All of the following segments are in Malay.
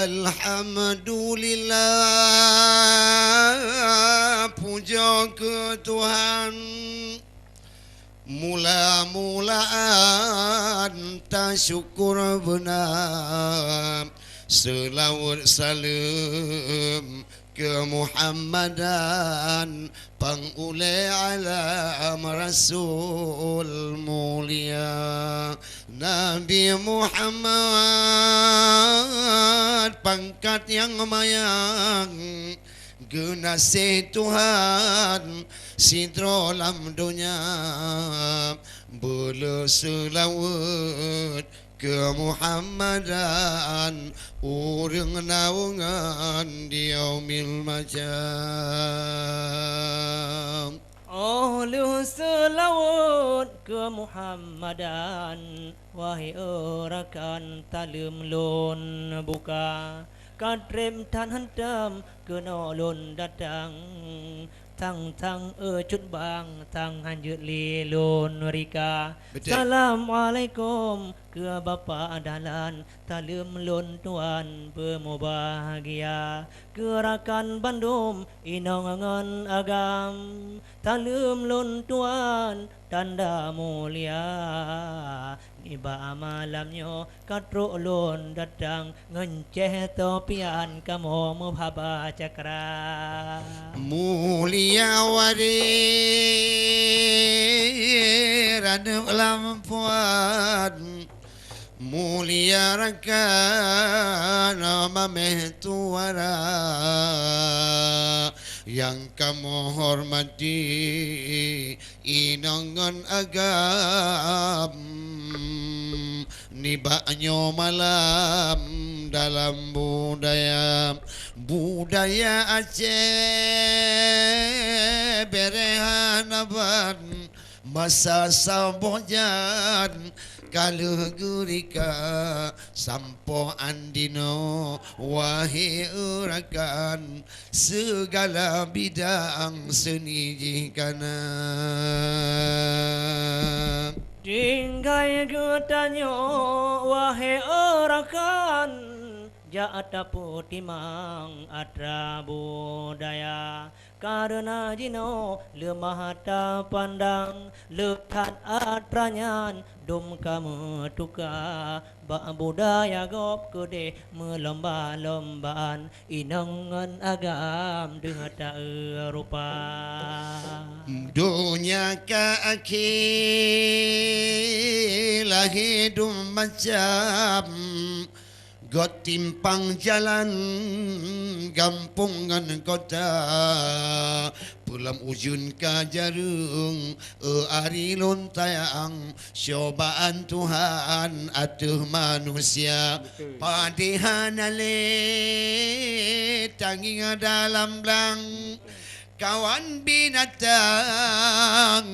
Alhamdulillah, puja ke Tuhan. Mula-mulaan tak syukur benar. Selawat salam ke Muhammadan, pangulai alam Rasul mulia. Nabi Muhammad pangkat yang mayang, genasih Tuhan sidro lam dunia. Bela selawat ke Muhammadan, urang naungan di yaumil majam. Oh lu selawat ke Muhammadan, wahai orakan talem lon buka. Kadrem tan hentam kena lon datang, tang cut bang tang hanjut li lon rika. Betul. Assalamualaikum ke bapa dalan talem lon tuan bermubahagia. Gerakan Bandung inongan agam talem lon tuan tanda mulia. Iba malamnya katro lon datang ngenceh topian kamu mubhaba cakra. Mulia wadir ada lampuan, mulia rakan mameh tuara yang kamu hormati inangan agam. Nibaknya malam dalam budaya Aceh berehan aban masa sambojan kalau gurika sampo andino wahai urakan segala bidang seni jikana. Tinggai getanyo wahai orakan, jata putimang atra budaya. Karena jino lemah tak pandang, lekat atranyan dum kamu tuka. Bak budaya gop kede melomba-lombaan, inangan agam dengan tak rupa. Dunia ka akilah hidup macam got timpang jalan gampungan kota. Pulam ujun ka jarung ari lontayang syobaan Tuhan atuh manusia. Padihan ale tanging dalam belang kawan binatang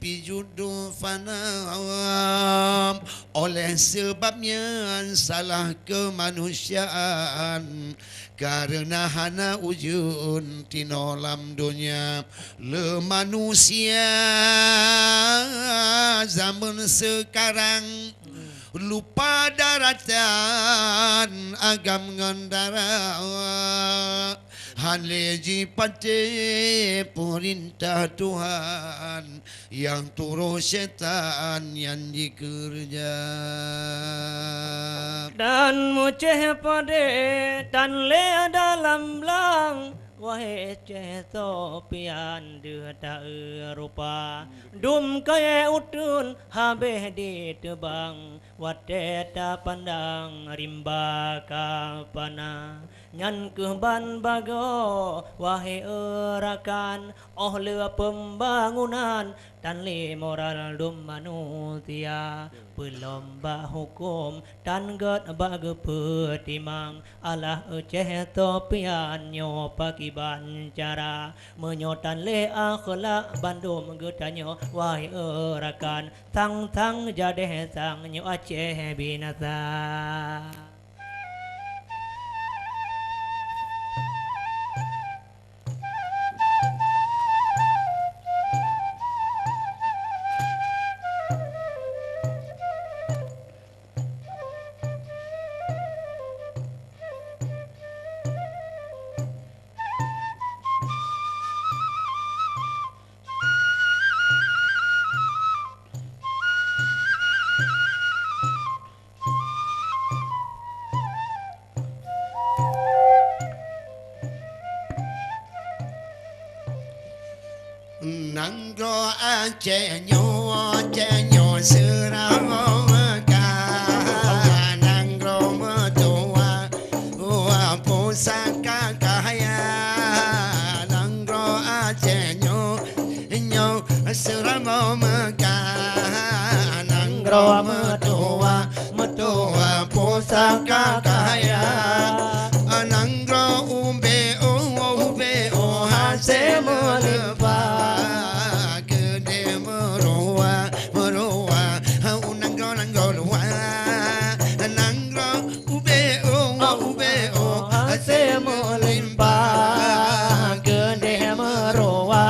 pijudu fanam. Oleh sebabnya salah kemanusiaan, karena hana ujun tinolam dunia. Le manusia zaman sekarang lupa daratan agam ngandara. Haleji pate perintah Tuhan, yang turut setan yang dikerja. Dan muceh pade tan le dalam belang, wahai ceh topian dia tak rupa. Dum kaya utun habis ditebang, wate tak pandang rimba kapana. Nyan keban bago wahai erakan, oh le pembangunan dan le moral dum manusia. Pelomba hukum dan god bagi petimang, alah ceh topian nyo pakiban cara menyotan le akhlak Bandung getanyo wahai erakan, tang jadeh tang nyo Aceh binasa. Nangro Aceh nyo seramo mekah Nangro metua pusaka kaya Nangro Aceh nyo seramo mekah Nangro metua pusaka kaya Nangro umbe hasil melimpah gede meroa nangro luwa nangro ube hasil melimpah gede meroa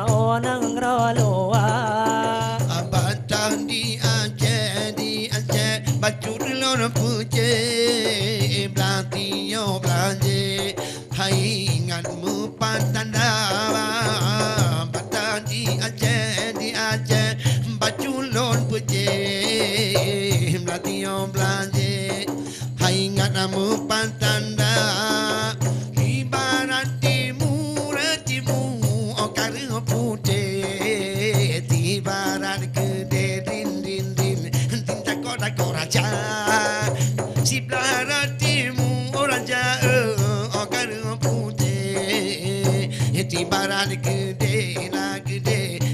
oh nangro luwa abatah di Aceh baju lor puce belatiyo belanje hai ingatmu patanda batah di Aceh baju lor puce belatiyo belanje hai ingatmu patanda ibarat timur okar putih ibarat gede din takor raja si barat timur raja okar putih di barat gede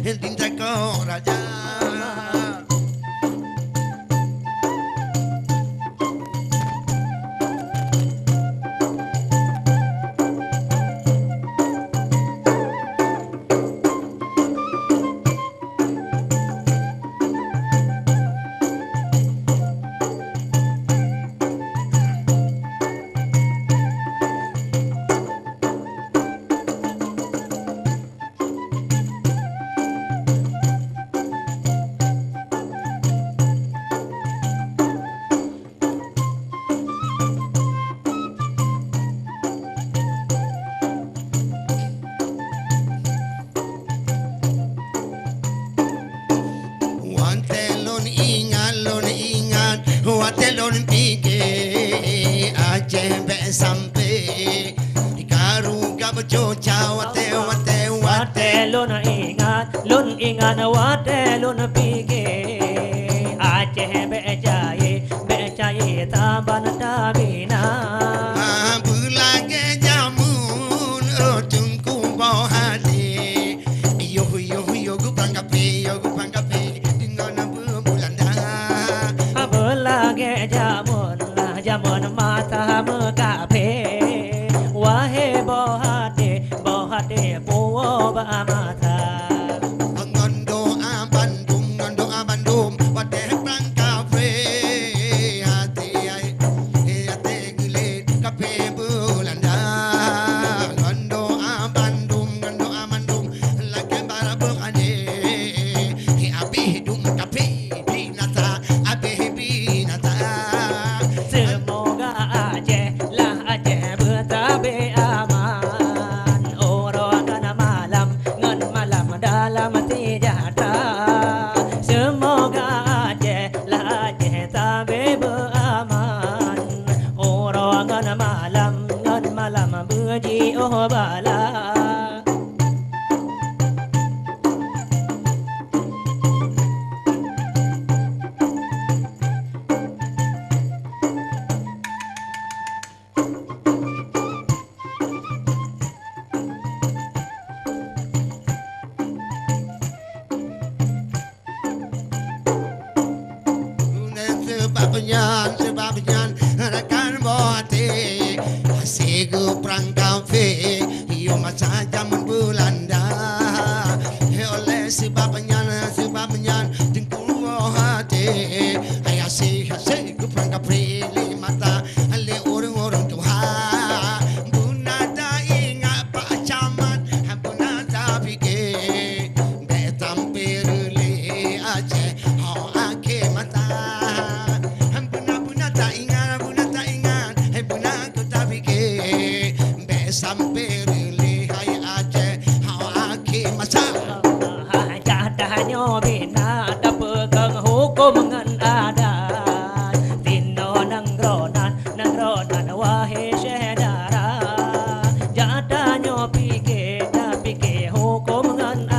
din takor raja Watelon pike Aceh be sampai karu gab coca lon ingat watelon pike Aceh be jaye taban tabina bulage jamun tungku bau hati yo gupang kape dengan bulan dah belage jamun mata mekape wahe bohate puwa ba mata ngondo Bandung wadeh prang kafe hati gele kape belanda ngondo Bandung lagi barabung ade api hidung kape binata semoga Aceh betabe aman orang malam dalam sejahtera semoga Aceh tabe beraman orang malam beji bala sebabnya rekan bote asigu perang kafe yo masa zaman Belanda oleh sebabnya dengkul hati asigu perang kafe le mata le orang Tuhan bunada ingat Pak Camat bunada fikir tampil le Aceh ake mata sampai relih hai Aceh aki masa jatahnya bina ada pegang hukum ngan adat tino nangronan wahe syedara jatahnya pikir hukum ngan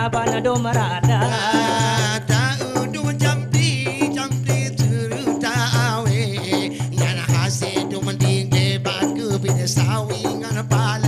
panado marada Tahu du jampi turu tawe. Ngana hase du mending bagu bina sawi ngana pala.